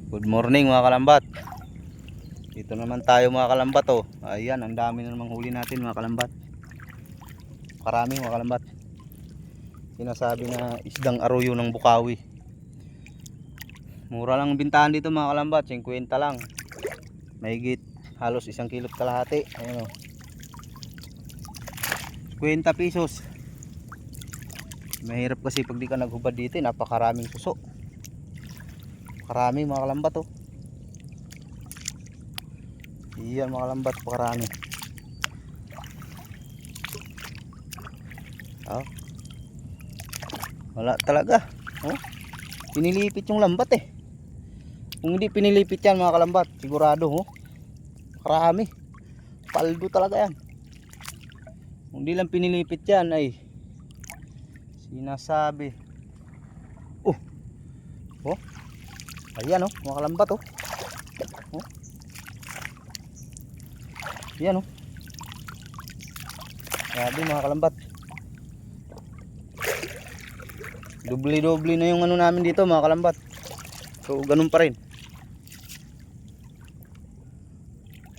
Good morning mga kalambat. Dito naman tayo mga kalambat oh. Ayan, ang dami na namang huli natin mga kalambat. Karami mga kalambat. Sinasabi na isdang aruyo ng Bukawi. Mura lang ang bintahan dito mga kalambat, 50 lang. Mahigit halos 1 kilo kalahati. Ayan oh. 50 pesos. Mahirap kasi pag di ka naghubad dito, napakaraming suso. Karami mga kalambat oh. Iyan mga kalambat, pakarami. Oh. Wala talaga. Oh. Pinilipit yung lambat eh. Kung hindi pinilipit yan mga kalambat, sigurado oh. Karami. Paldo talaga yan. Kung hindi lang pinilipit yan ay sinasabi. Oh. Oh. Ayan oh, mga kalambat oh. Oh. Ayan oh. Grabe mga kalambat. Doble-doble na yung ano namin dito mga kalambat. So ganun pa rin.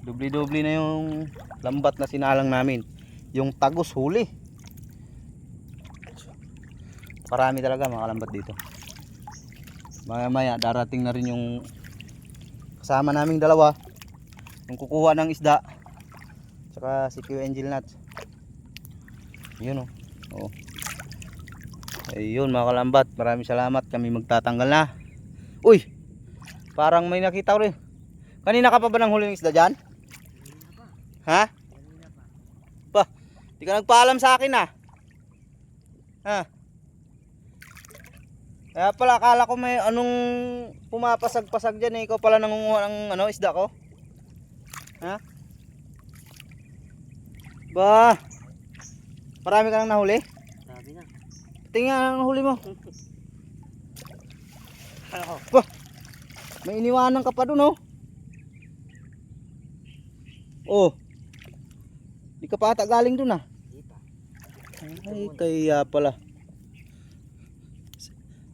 Doble-doble na yung lambat na sinalang namin. Yung tagos huli. Parami talaga mga kalambat dito. Maya-maya darating na rin yung kasama naming dalawa, yung kukuha ng isda, saka si Kuya Angel Nuts. Yun oh. Oh. Ayun mga kalambat, maraming salamat, kami magtatanggal na. Uy, parang may nakita ko rin. Kanina ka pa ba nang huli ng isda dyan? Ha? Ba, di ka nagpaalam sa akin ah. Ha? Kaya pala akala ko may anong pumapasag-pasag dyan eh. Ikaw pala nangunguha ng ano, isda ko. Ha? Ba, marami ka nang nahuli? Sabi na. Tingnan ang huli mo. Bah, may iniwanan ka pa dun oh. Oh. Di ka pa ata galing dun ah. Ay, kaya pala.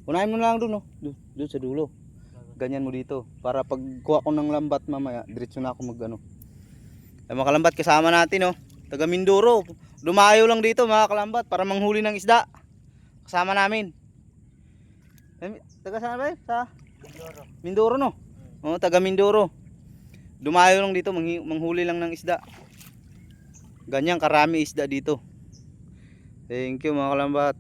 Unahin mo na lang dun oh. Dun sa dulo. Ganyan mo dito. Para pag kuha ko ng lambat mamaya, diretso na ako mag ano. Ay mga kalambat, kasama natin oh. Taga Mindoro. Dumayo lang dito mga kalambat para manghuli ng isda. Kasama namin. Taga saan ba yun? Sa Mindoro. Mindoro no? Oh, taga Mindoro. Dumayo lang dito, manghuli lang ng isda. Ganyan karami isda dito. Thank you mga kalambat.